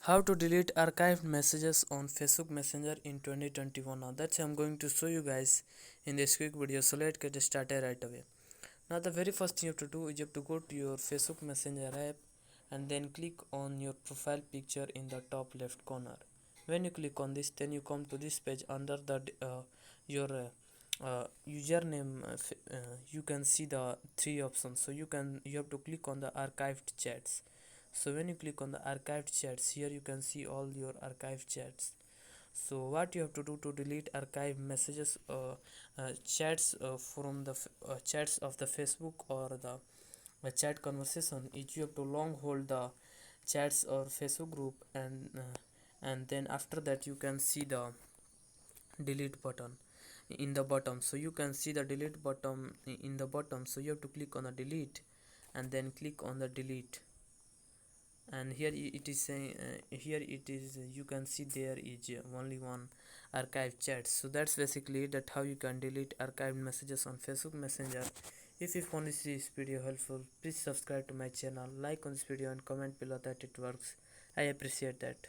How to delete archived messages on Facebook Messenger in 2021. Now that's I'm going to show you guys in this quick video, so let's get started right away. Now the very first thing you have to do is you have to go to your Facebook Messenger app and then click on your profile picture in the top left corner. When you click on this, then you come to this page. Under the your username, you can see the three options. So you have to click on the archived chats. So when you click on the archived chats, here you can see all your archived chats. So what you have to do to delete archive messages, chats from the chats of the Facebook or the chat conversation, is you have to long hold the chats or Facebook group, and then after that you can see the delete button in the bottom. So you can see the delete button in the bottom, so you have to click on the delete and then click on the delete. And here it is saying, here it is, you can see there is only one archive chat. So that's basically that how you can delete archived messages on Facebook Messenger. If you found this video helpful, please subscribe to my channel, like on this video and comment below that it works. I appreciate that.